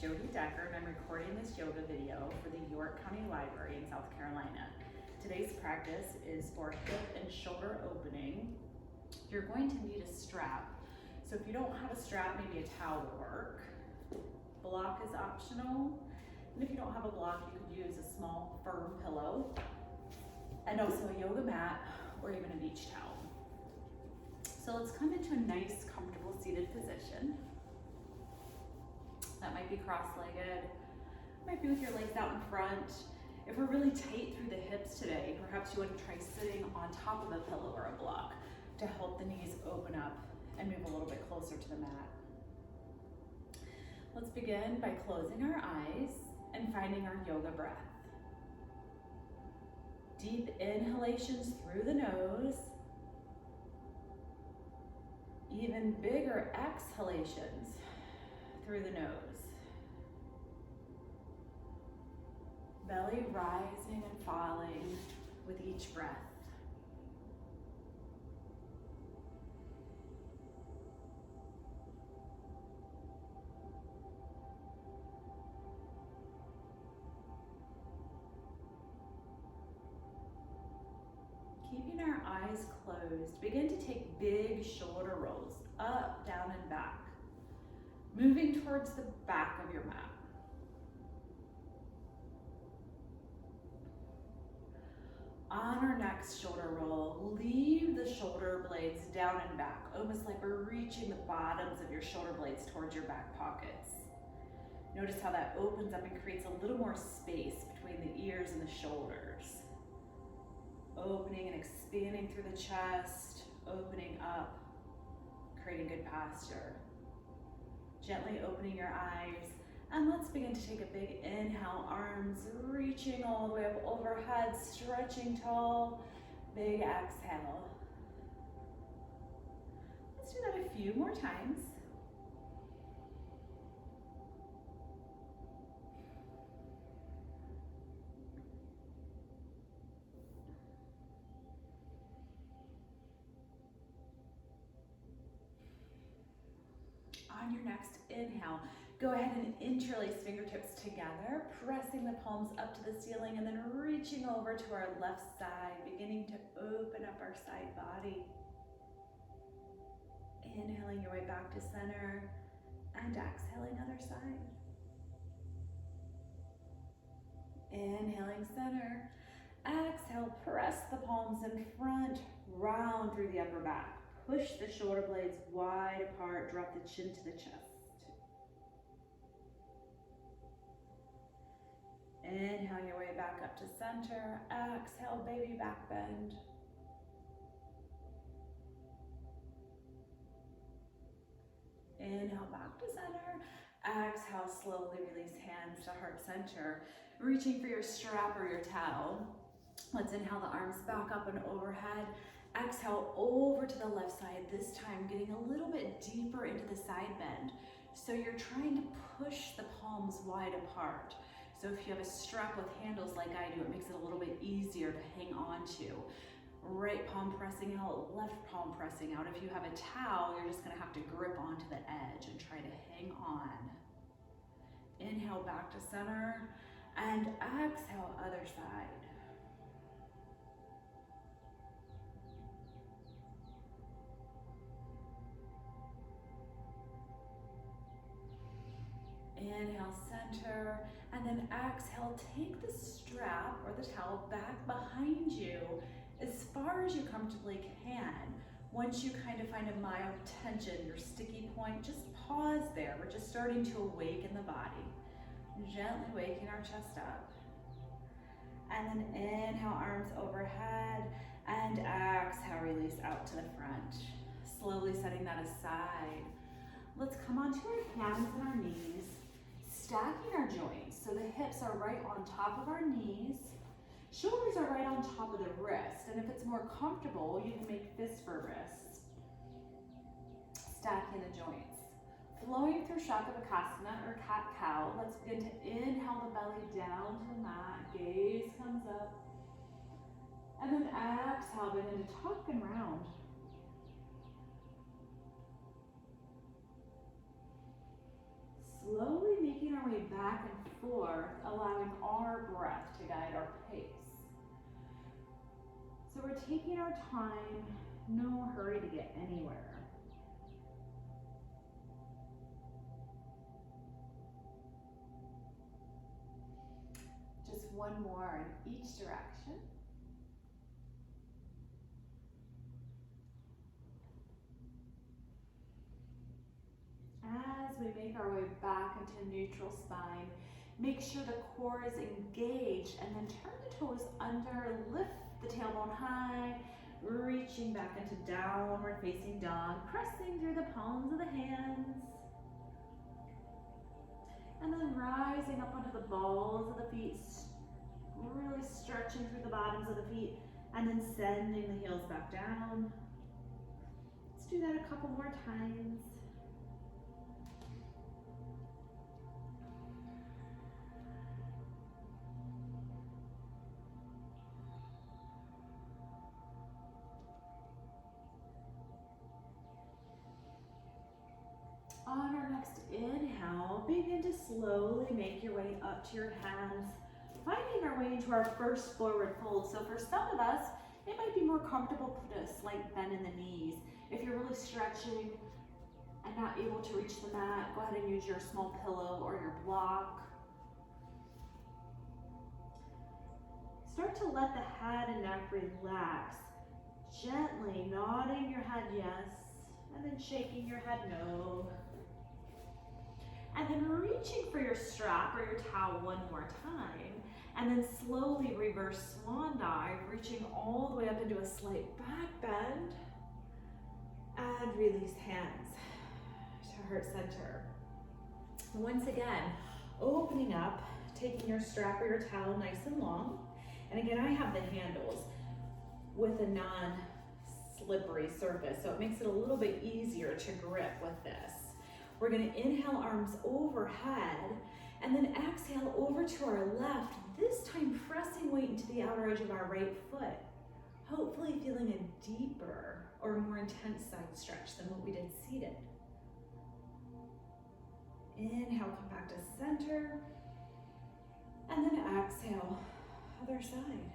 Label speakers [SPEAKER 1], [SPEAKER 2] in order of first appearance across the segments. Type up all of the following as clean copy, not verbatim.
[SPEAKER 1] Jody and I'm recording this yoga video for the York County Library in South Carolina. Today's practice is for hip and shoulder opening. You're going to need a strap. So if you don't have a strap, maybe a towel will work. Block is optional. And if you don't have a block, you could use a small firm pillow and also a yoga mat or even a beach towel. So let's come into a nice, comfortable seated position. That might be cross-legged, might be with your legs out in front. If we're really tight through the hips today, perhaps you want to try sitting on top of a pillow or a block to help the knees open up and move a little bit closer to the mat. Let's begin by closing our eyes and finding our yoga breath. Deep inhalations through the nose, even bigger exhalations through the nose. Belly rising and falling with each breath. Keeping our eyes closed, begin to take big shoulder rolls up, down, and back, moving towards the back of your mat. On our next shoulder roll, leave the shoulder blades down and back, almost like we're reaching the bottoms of your shoulder blades towards your back pockets. Notice how that opens up and creates a little more space between the ears and the shoulders. Opening and expanding through the chest, opening up, creating good posture. Gently opening your eyes, and let's begin to take a big inhale, arms reaching all the way up overhead, stretching tall, big exhale. Let's do that a few more times. On your next inhale, go ahead and interlace fingertips together, pressing the palms up to the ceiling and then reaching over to our left side, beginning to open up our side body. Inhaling your way back to center and exhaling other side. Inhaling center, exhale, press the palms in front, round through the upper back. Push the shoulder blades wide apart, drop the chin to the chest. Inhale your way back up to center. Exhale, baby back bend. Inhale back to center. Exhale, slowly release hands to heart center. Reaching for your strap or your towel. Let's inhale the arms back up and overhead. Exhale over to the left side, this time getting a little bit deeper into the side bend. So you're trying to push the palms wide apart. So if you have a strap with handles like I do, it makes it a little bit easier to hang on to. Right palm pressing out, left palm pressing out. If you have a towel, you're just gonna have to grip onto the edge and try to hang on. Inhale back to center and exhale other side. Inhale, center, and then exhale, take the strap or the towel back behind you as far as you comfortably can. Once you kind of find a mild tension, your sticky point, just pause there. We're just starting to awaken the body. Gently waking our chest up. And then inhale, arms overhead, and exhale, release out to the front. Slowly setting that aside. Let's come onto our hands and our knees. Stacking our joints, so the hips are right on top of our knees, shoulders are right on top of the wrist, and if it's more comfortable, you can make fists for wrists. Stacking the joints. Flowing through Shakavakasana or cat-cow, let's begin to inhale the belly down to the mat, gaze comes up, and then exhale, begin to tuck and round. Slowly making our way back and forth, allowing our breath to guide our pace. So we're taking our time, no hurry to get anywhere. Just one more in each direction. As we make our way back into neutral spine, make sure the core is engaged and then turn the toes under, lift the tailbone high, reaching back into downward facing dog, pressing through the palms of the hands. And then rising up onto the balls of the feet, really stretching through the bottoms of the feet, and then sending the heels back down. Let's do that a couple more times. On our next inhale, begin to slowly make your way up to your hands, finding our way into our first forward fold. So for some of us, it might be more comfortable to put a slight bend in the knees. If you're really stretching and not able to reach the mat, go ahead and use your small pillow or your block. Start to let the head and neck relax, gently nodding your head yes, and then shaking your head no. And then reaching for your strap or your towel one more time, and then slowly reverse swan dive, reaching all the way up into a slight back bend, and release hands to heart center. Once again, opening up, taking your strap or your towel nice and long, and again, I have the handles with a non-slippery surface, so it makes it a little bit easier to grip with this. We're going to inhale, arms overhead, and then exhale over to our left, this time pressing weight into the outer edge of our right foot, hopefully feeling a deeper or more intense side stretch than what we did seated. Inhale, come back to center, and then exhale, other side.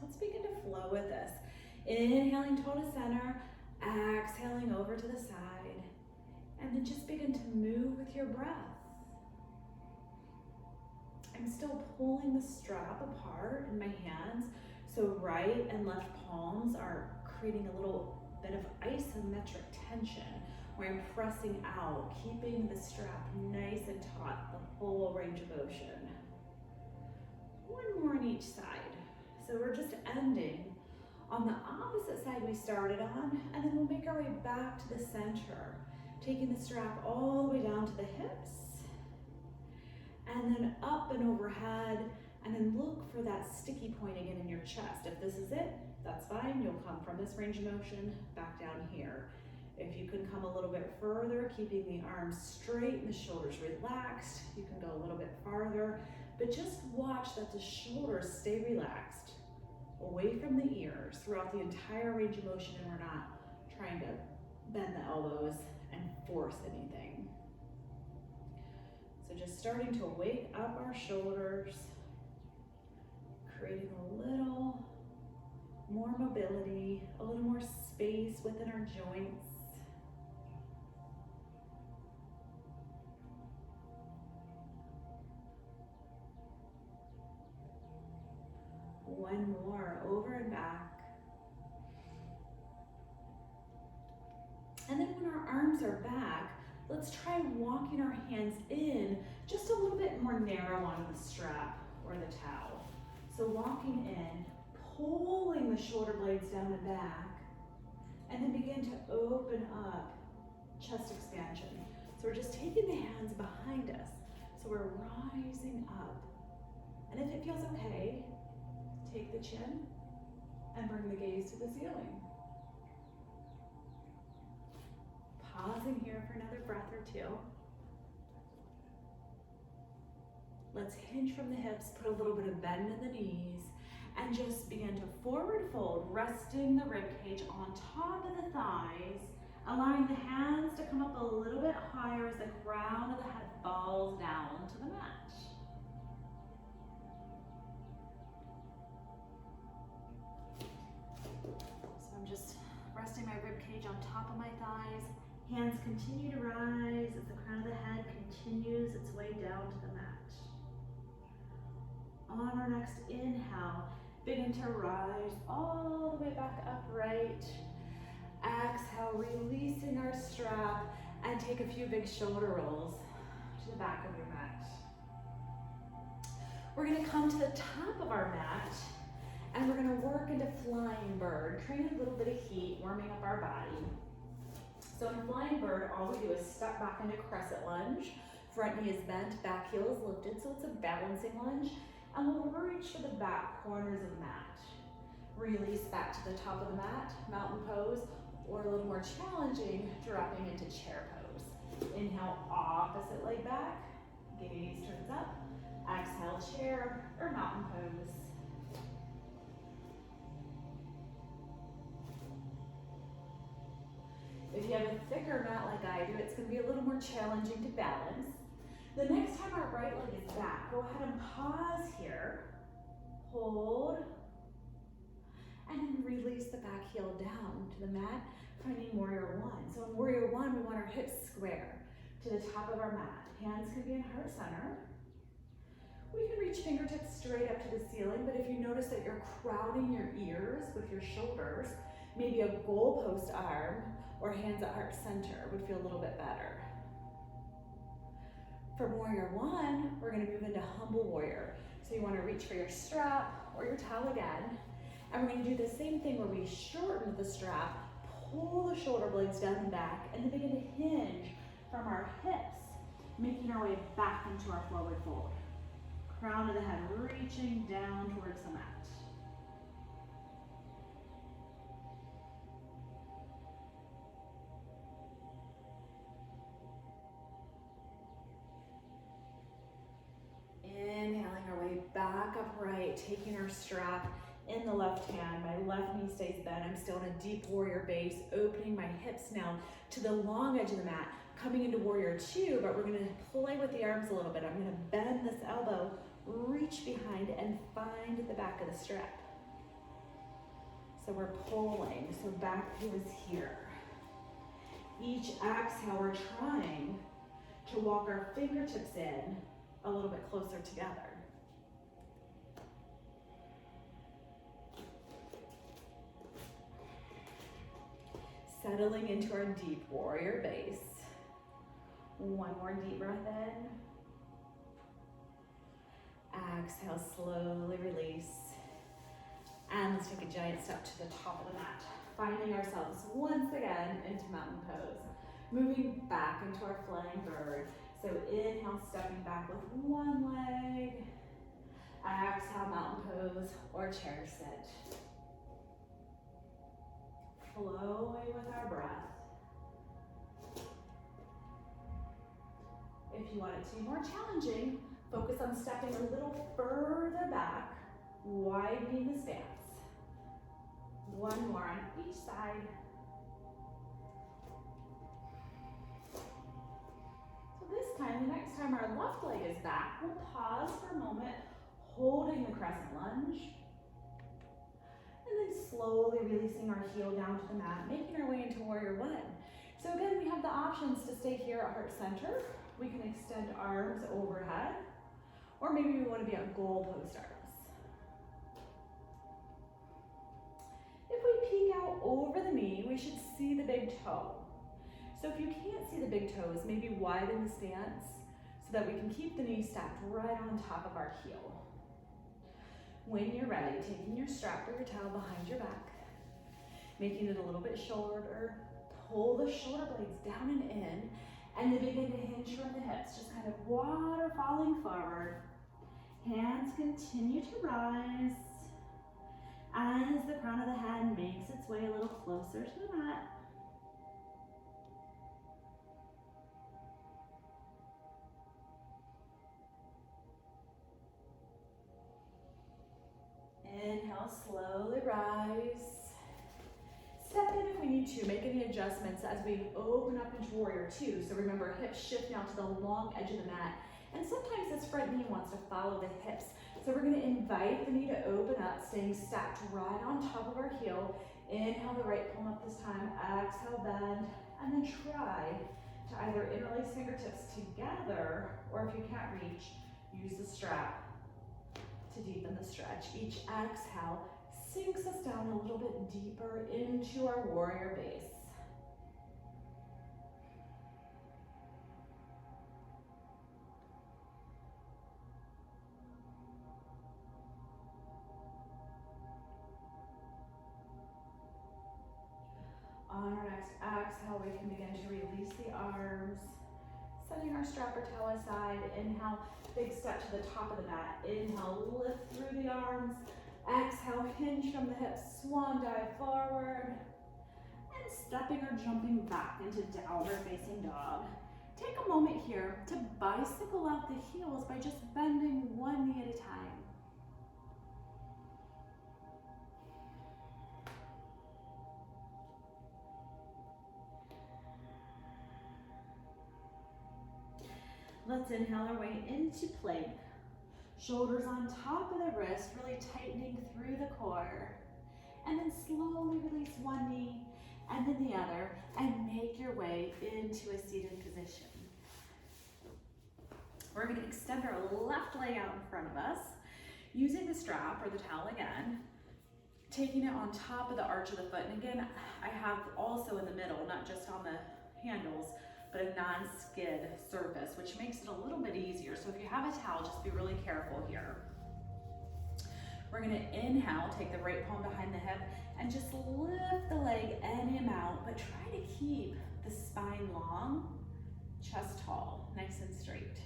[SPEAKER 1] Let's begin to flow with this. Inhaling toe to center, exhaling over to the side, and then just begin to move with your breath. I'm still pulling the strap apart in my hands, so right and left palms are creating a little bit of isometric tension where I'm pressing out, keeping the strap nice and taut the whole range of motion. One more on each side. So we're just ending on the opposite side we started on, and then we'll make our way back to the center, taking the strap all the way down to the hips, and then up and overhead, and then look for that sticky point again in your chest. If this is it, that's fine. You'll come from this range of motion back down here. If you can come a little bit further, keeping the arms straight and the shoulders relaxed, you can go a little bit farther, but just watch that the shoulders stay relaxed, away from the ears throughout the entire range of motion, and we're not trying to bend the elbows and force anything. So just starting to wake up our shoulders, creating a little more mobility, a little more space within our joints. One more, over and back. And then when our arms are back, let's try walking our hands in just a little bit more narrow on the strap or the towel. So walking in, pulling the shoulder blades down and back, and then begin to open up, chest expansion. So we're just taking the hands behind us. So we're rising up. And if it feels okay, take the chin and bring the gaze to the ceiling. Pausing here for another breath or two. Let's hinge from the hips, put a little bit of bend in the knees, and just begin to forward fold, resting the rib cage on top of the thighs, allowing the hands to come up a little bit higher as the crown of the head falls down to the mat. So I'm just resting my rib cage on top of my thighs. Hands continue to rise as the crown of the head continues its way down to the mat. On our next inhale, begin to rise all the way back upright. Exhale, releasing our strap, and take a few big shoulder rolls to the back of your mat. We're gonna come to the top of our mat, and we're gonna work into flying bird, create a little bit of heat, warming up our body. So in flying bird, all we do is step back into crescent lunge. Front knee is bent, back heel is lifted, so it's a balancing lunge. And we'll reach for the back corners of the mat. Release back to the top of the mat, mountain pose, or a little more challenging, dropping into chair pose. Inhale, opposite leg back, gaze turns up. Exhale, chair or mountain pose. If you have a thicker mat like I do, it's gonna be a little more challenging to balance. The next time our right leg is back, go ahead and pause here, hold, and then release the back heel down to the mat, finding warrior one. So in warrior one, we want our hips square to the top of our mat. Hands can be in heart center. We can reach fingertips straight up to the ceiling, but if you notice that you're crowding your ears with your shoulders, maybe a goalpost arm or hands at heart center would feel a little bit better. For warrior one, we're gonna move into humble warrior. So you wanna reach for your strap or your towel again. And we're gonna do the same thing where we shorten the strap, pull the shoulder blades down and back, and then begin to hinge from our hips, making our way back into our forward fold. Crown of the head reaching down towards the mat. Inhaling our way back upright, taking our strap in the left hand. My left knee stays bent. I'm still in a deep warrior base, opening my hips now to the long edge of the mat, coming into warrior two, but we're gonna play with the arms a little bit. I'm gonna bend this elbow, reach behind, and find the back of the strap. So we're pulling, so back is here. Each exhale, we're trying to walk our fingertips in a little bit closer together. Settling into our deep warrior base. One more deep breath in. Exhale, slowly release. And let's take a giant step to the top of the mat. Finding ourselves once again into mountain pose. Moving back into our flying bird. So inhale, stepping back with one leg. Exhale, mountain pose or chair sit. Flowing with our breath. If you want it to be more challenging, focus on stepping a little further back, widening the stance. One more on each side. So this time, the next time our left leg is back, we'll pause for a moment, holding the crescent lunge. And then slowly releasing our heel down to the mat, making our way into warrior one. So again, we have the options to stay here at heart center. We can extend arms overhead, or maybe we want to be on goalpost arms. If we peek out over the knee, we should see the big toe. So if you can't see the big toes, maybe widen the stance so that we can keep the knee stacked right on top of our heel. When you're ready, taking your strap or your towel behind your back, making it a little bit shorter, pull the shoulder blades down and in, and then begin to hinge from the hips, just kind of waterfalling forward. Hands continue to rise as the crown of the head makes its way a little closer to the mat. Inhale to make any adjustments as we open up into warrior two. So remember, hips shift now to the long edge of the mat. And sometimes this front knee wants to follow the hips. So we're gonna invite the knee to open up, staying stacked right on top of our heel. Inhale the right palm up this time, exhale, bend, and then try to either interlace fingertips together, or if you can't reach, use the strap to deepen the stretch. Each exhale sinks us down a little bit deeper into our warrior base. On our next exhale, we can begin to release the arms, setting our strap or towel aside. Inhale, big step to the top of the mat. Inhale, lift through the arms. Exhale, hinge from the hips, swan dive forward. And stepping or jumping back into downward facing dog. Take a moment here to bicycle out the heels by just bending one knee at a time. Let's inhale our way into plank. Shoulders on top of the wrist, really tightening through the core. And then slowly release one knee and then the other, and make your way into a seated position. We're gonna extend our left leg out in front of us, using the strap or the towel again, taking it on top of the arch of the foot. And again, I have also in the middle, not just on the handles, but a non-skid surface, which makes it a little bit easier. So if you have a towel, just be really careful here. We're gonna inhale, take the right palm behind the hip, and just lift the leg any amount, but try to keep the spine long, chest tall, nice and straight.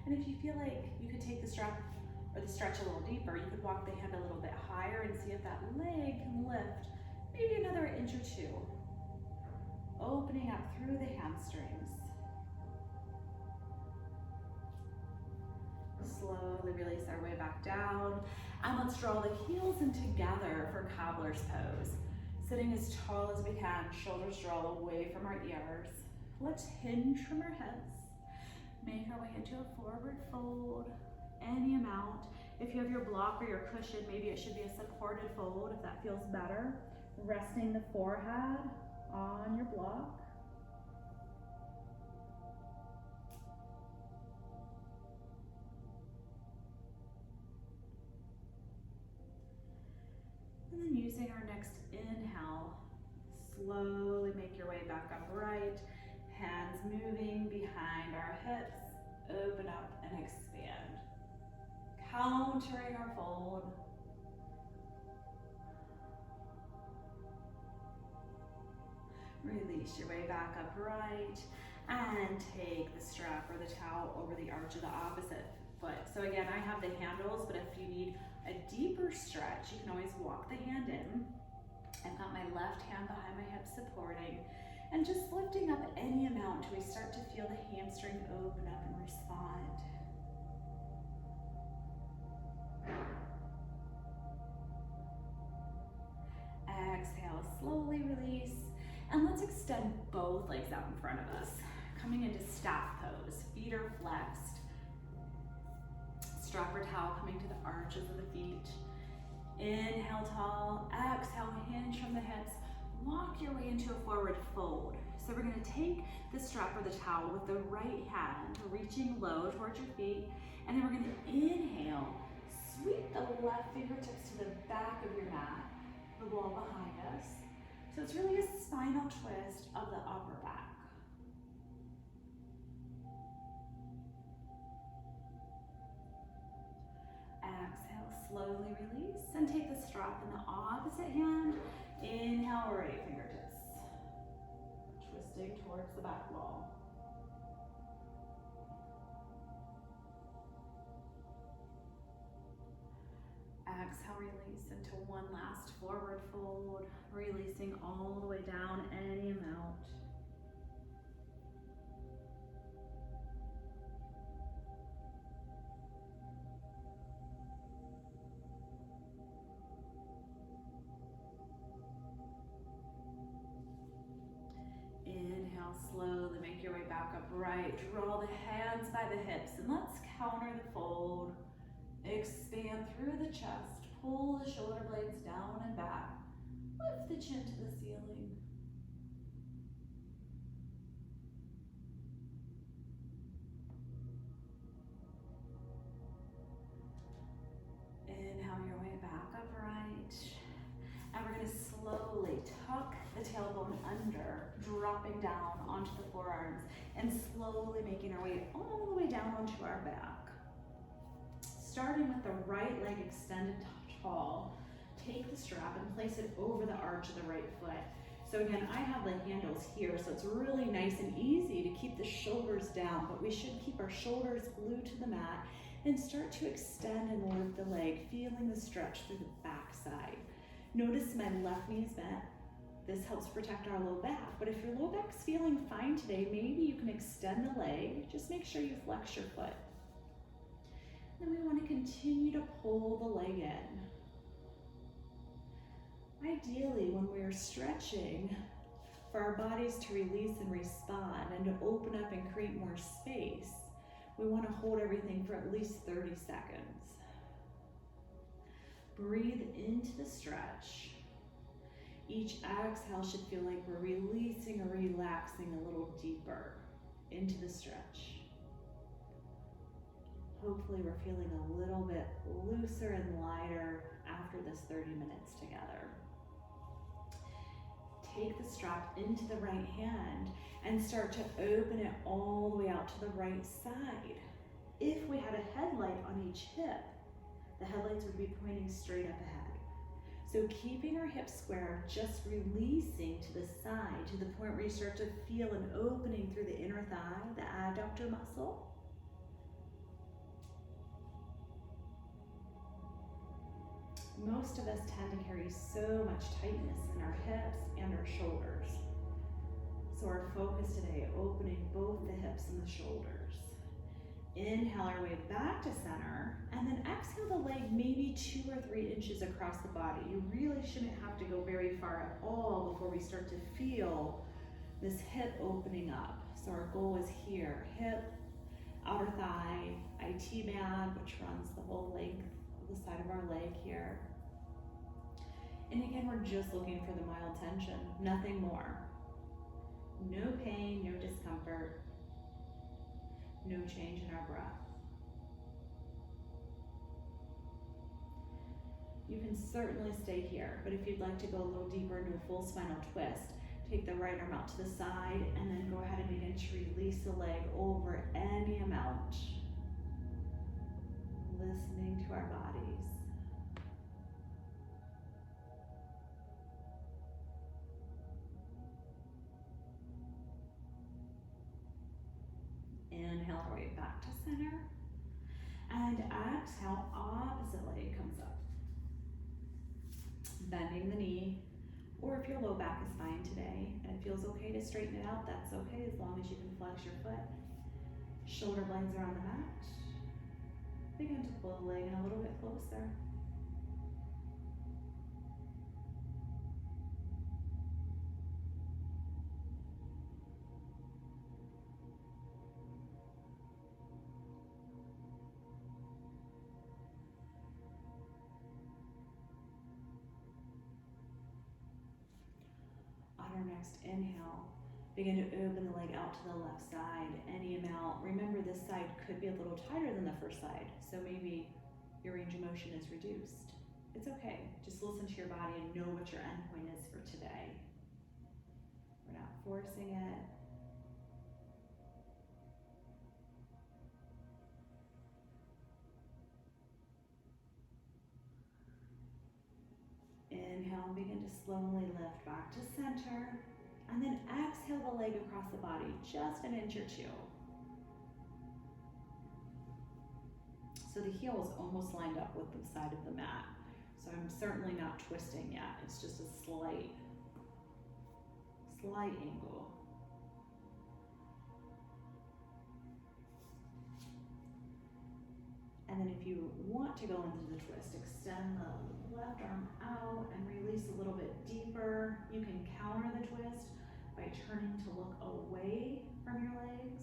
[SPEAKER 1] And if you feel like you could take the strap or the stretch a little deeper, you could walk the hand a little bit higher and see if that leg can lift maybe another inch or two, opening up through the hamstrings. Slowly release our way back down, and let's draw the heels in together for Cobbler's pose. Sitting as tall as we can, shoulders draw away from our ears. Let's hinge from our hips. Make our way into a forward fold, any amount. If you have your block or your cushion, maybe it should be a supported fold if that feels better. Resting the forehead on your block. And then using our next inhale, slowly make your way back upright. Hands moving behind our hips. Open up and expand. Countering our fold. Release your way back upright and take the strap or the towel over the arch of the opposite foot. So again, I have the handles, but if you need a deeper stretch, you can always walk the hand in. I've got my left hand behind my hip supporting, and just lifting up any amount until we start to feel the hamstring open up and respond. Exhale, slowly release. And let's extend both legs out in front of us. Coming into staff pose, feet are flexed. Strap or towel coming to the arches of the feet. Inhale tall, exhale, hinge from the hips. Walk your way into a forward fold. So we're gonna take the strap or the towel with the right hand, reaching low towards your feet. And then we're gonna inhale, sweep the left fingertips to the back of your mat, the wall behind us. So it's really a spinal twist of the upper back. Exhale, slowly release, and take the strap in the opposite hand. Inhale, right fingertips, twisting towards the back wall. Exhale, release into one last forward fold, releasing all the way down any amount. right. Draw the hands by the hips and let's counter the fold. Expand through the chest. Pull the shoulder blades down and back. Lift the chin to the ceiling. Inhale your way back upright. And we're going to slowly tuck the tailbone under, dropping down onto the forearms and slowly making our way all the way down onto our back. Starting with the right leg extended tall, take the strap and place it over the arch of the right foot. So again, I have the handles here, so it's really nice and easy to keep the shoulders down, but we should keep our shoulders glued to the mat and start to extend and lift the leg, feeling the stretch through the back side. Notice my left knee is bent. This helps protect our low back, but if your low back's feeling fine today, maybe you can extend the leg. Just make sure you flex your foot. Then we want to continue to pull the leg in. Ideally, when we're stretching, for our bodies to release and respond and to open up and create more space, we want to hold everything for at least 30 seconds. Breathe into the stretch. Each exhale should feel like we're releasing or relaxing a little deeper into the stretch. Hopefully we're feeling a little bit looser and lighter after this 30 minutes together. Take the strap into the right hand and start to open it all the way out to the right side. If we had a headlight on each hip, the headlights would be pointing straight up ahead. So keeping our hips square, just releasing to the side to the point where you start to feel an opening through the inner thigh, the adductor muscle. Most of us tend to carry so much tightness in our hips and our shoulders. So our focus today, opening both the hips and the shoulders. Inhale our way back to center, and then exhale the leg maybe 2 or 3 inches across the body. You really shouldn't have to go very far at all before we start to feel this hip opening up. So our goal is here, hip, outer thigh, IT band, which runs the whole length of the side of our leg here. And again, we're just looking for the mild tension, nothing more. No pain, no discomfort, no change in our breath. You can certainly stay here, but if you'd like to go a little deeper into a full spinal twist, take the right arm out to the side and then go ahead and begin to release the leg over any amount. Listening to our bodies. Inhale our way back to center. And exhale, opposite leg comes up. Bending the knee, or if your low back is fine today and it feels okay to straighten it out, that's okay as long as you can flex your foot. Shoulder blades are on the mat. Begin to pull the leg in a little bit closer. On our next inhale, begin to open the leg out to the left side, any amount. Remember, this side could be a little tighter than the first side, so maybe your range of motion is reduced. It's okay. Just listen to your body and know what your end point is for today. We're not forcing it. Inhale, begin to slowly lift back to center. And then exhale the leg across the body, just an inch or 2. So the heel is almost lined up with the side of the mat. So I'm certainly not twisting yet. It's just a slight angle. And then if you want to go into the twist, extend the left arm out and release a little bit deeper. You can counter the twist by turning to look away from your legs.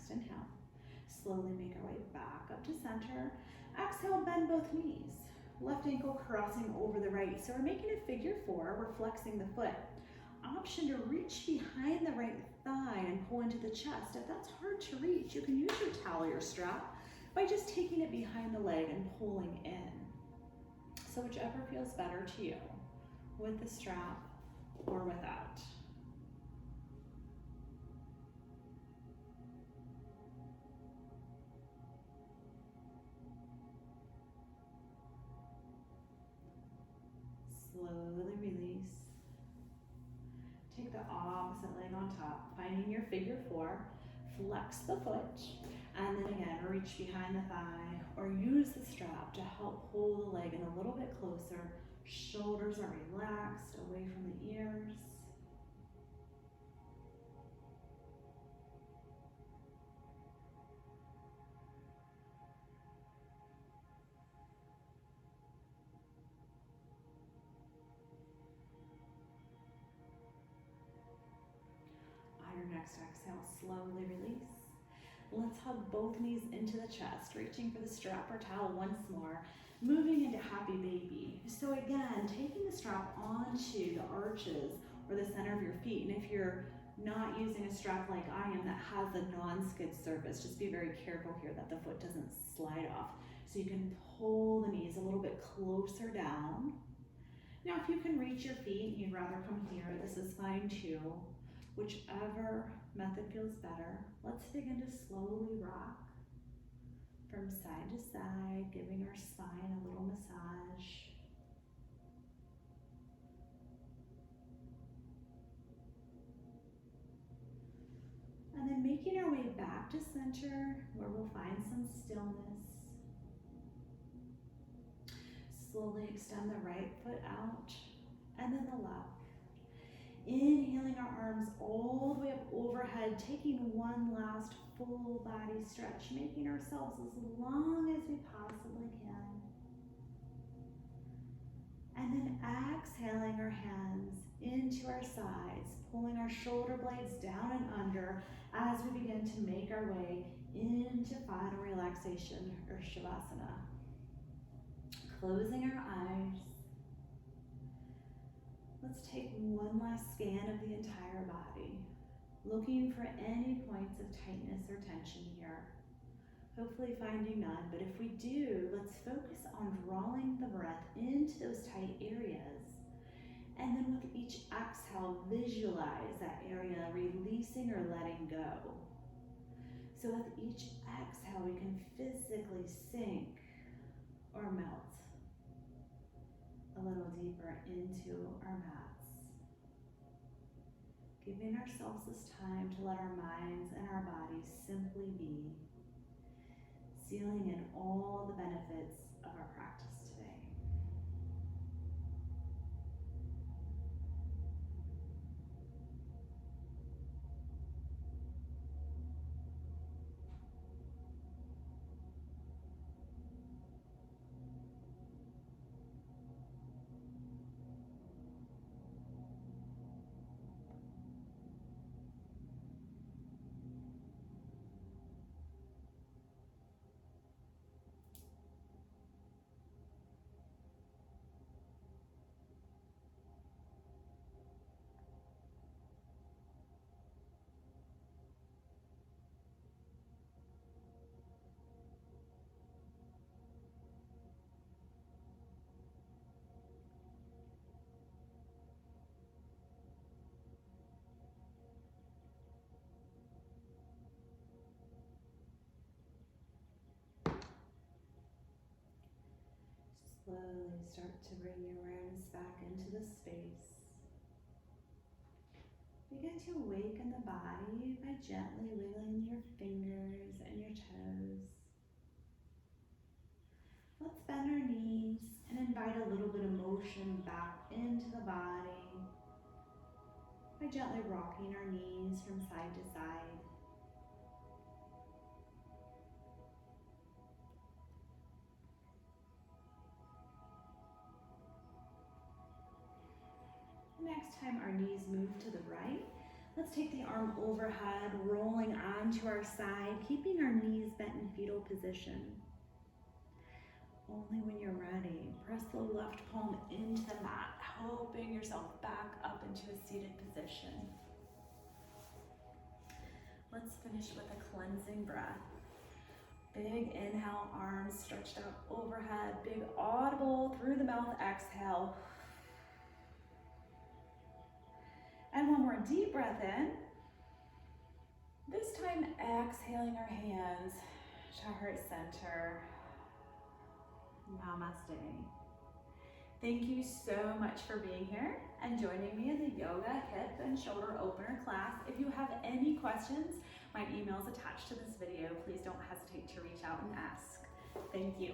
[SPEAKER 1] next inhale. Slowly make our way back up to center. Exhale, bend both knees. Left ankle crossing over the right. So we're making a figure four, we're flexing the foot. Option to reach behind the right thigh and pull into the chest. If that's hard to reach, you can use your towel or your strap by just taking it behind the leg and pulling in. So whichever feels better to you, with the strap or without. Slowly release. Take the opposite leg on top, finding your figure four. Flex the foot, and then again, reach behind the thigh or use the strap to help pull the leg in a little bit closer. Shoulders are relaxed, away from the ears. On your next exhale, slowly release. Let's hug both knees into the chest, reaching for the strap or towel once more, moving into happy baby. So again, taking the strap onto the arches or the center of your feet. And if you're not using a strap like I am that has a non-skid surface, just be very careful here that the foot doesn't slide off. So you can pull the knees a little bit closer down. Now, if you can reach your feet and you'd rather come here, this is fine too. Whichever method feels better. Let's begin to slowly rock from side to side, giving our spine a little massage. And then making our way back to center, where we'll find some stillness. Slowly extend the right foot out, and then the left. Inhaling our arms all the way up overhead, taking one last full body stretch, making ourselves as long as we possibly can. And then exhaling our hands into our sides, pulling our shoulder blades down and under as we begin to make our way into final relaxation or Shavasana. Closing our eyes. Let's take one last scan of the entire body, looking for any points of tightness or tension here. Hopefully finding none, but if we do, let's focus on drawing the breath into those tight areas. And then with each exhale, visualize that area releasing or letting go. So with each exhale, we can physically sink or melt a little deeper into our mats. Giving ourselves this time to let our minds and our bodies simply be, sealing in all the benefits of our practice today. Slowly start to bring your awareness back into the space. Begin to awaken the body by gently wiggling your fingers and your toes. Let's bend our knees and invite a little bit of motion back into the body by gently rocking our knees from side to side. Next time our knees move to the right, Let's take the arm overhead, rolling onto our side, keeping our knees bent in fetal position. Only when you're ready, press the left palm into the mat, helping yourself back up into a seated position. Let's finish with a cleansing breath. Big inhale, arms stretched out overhead, big audible through the mouth, exhale. And one more deep breath in. This time exhaling our hands to heart center. Namaste. Thank you so much for being here and joining me in the yoga hip and shoulder opener class. If you have any questions, my email is attached to this video. Please don't hesitate to reach out and ask. Thank you.